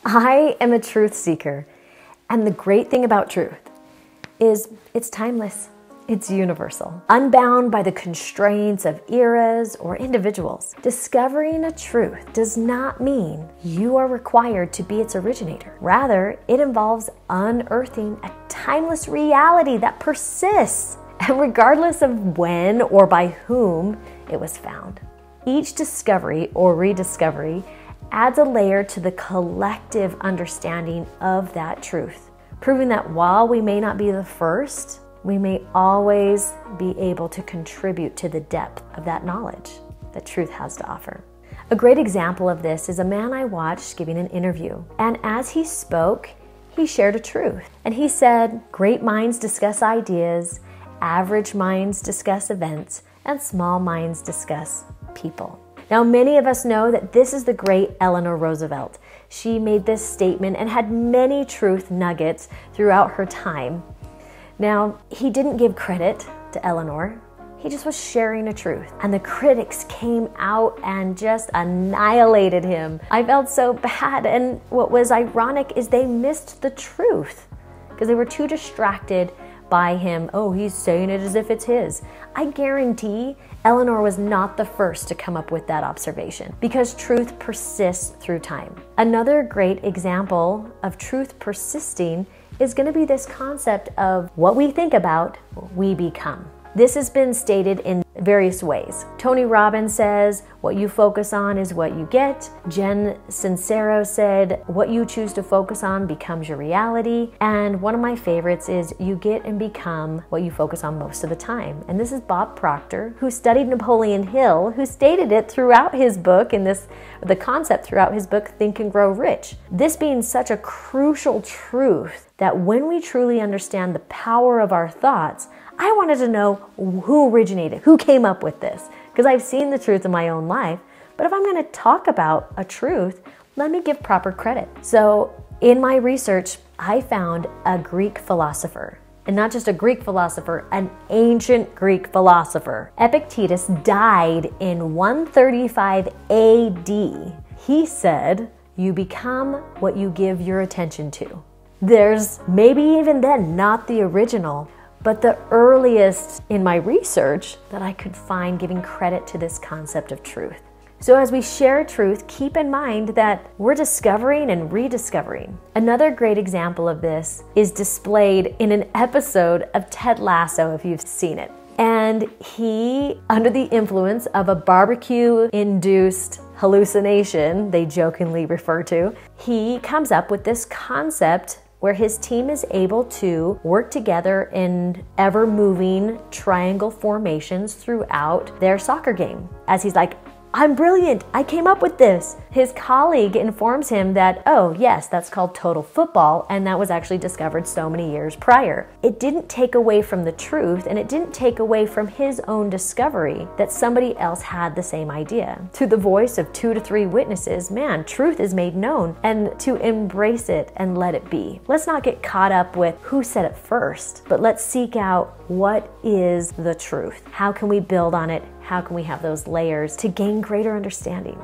I am a truth seeker, and the great thing about truth is it's timeless. It's universal, unbound by the constraints of eras or individuals. Discovering a truth does not mean you are required to be its originator. Rather, it involves unearthing a timeless reality that persists, and regardless of when or by whom it was found. Each discovery or rediscovery adds a layer to the collective understanding of that truth, proving that while we may not be the first, we may always be able to contribute to the depth of that knowledge that truth has to offer. A great example of this is a man I watched giving an interview. And as he spoke, he shared a truth. And he said, great minds discuss ideas, average minds discuss events, and small minds discuss people. Now, many of us know that this is the great Eleanor Roosevelt. She made this statement and had many truth nuggets throughout her time. Now, he didn't give credit to Eleanor. He just was sharing a truth. And the critics came out and just annihilated him. I felt so bad. And what was ironic is they missed the truth because they were too distracted by him. Oh, he's saying it as if it's his. I guarantee Eleanor was not the first to come up with that observation because truth persists through time. Another great example of truth persisting is going to be this concept of what we think about, we become. This has been stated in various ways. Tony Robbins says, what you focus on is what you get. Jen Sincero said, what you choose to focus on becomes your reality. And one of my favorites is, you get and become what you focus on most of the time. And this is Bob Proctor, who studied Napoleon Hill, who stated it throughout his book, the concept throughout his book, Think and Grow Rich. This being such a crucial truth that when we truly understand the power of our thoughts, I wanted to know who originated, who came up with this, because I've seen the truth in my own life. But if I'm going to talk about a truth, let me give proper credit. So in my research, I found a Greek philosopher, and not just a Greek philosopher, an ancient Greek philosopher. Epictetus died in 135 AD. He said, you become what you give your attention to. There's maybe even then not the original, but the earliest in my research that I could find giving credit to this concept of truth. So as we share truth, keep in mind that we're discovering and rediscovering. Another great example of this is displayed in an episode of Ted Lasso, if you've seen it. And he, under the influence of a barbecue-induced hallucination, they jokingly refer to, he comes up with this concept where his team is able to work together in ever-moving triangle formations throughout their soccer game. As he's like, I'm brilliant, I came up with this. His colleague informs him that, oh yes, that's called total football, and that was actually discovered so many years prior. It didn't take away from the truth, and it didn't take away from his own discovery that somebody else had the same idea. To the voice of 2 to 3 witnesses, man, truth is made known, and to embrace it and let it be. Let's not get caught up with who said it first, but let's seek out what is the truth. How can we build on it? How can we have those layers to gain greater understanding?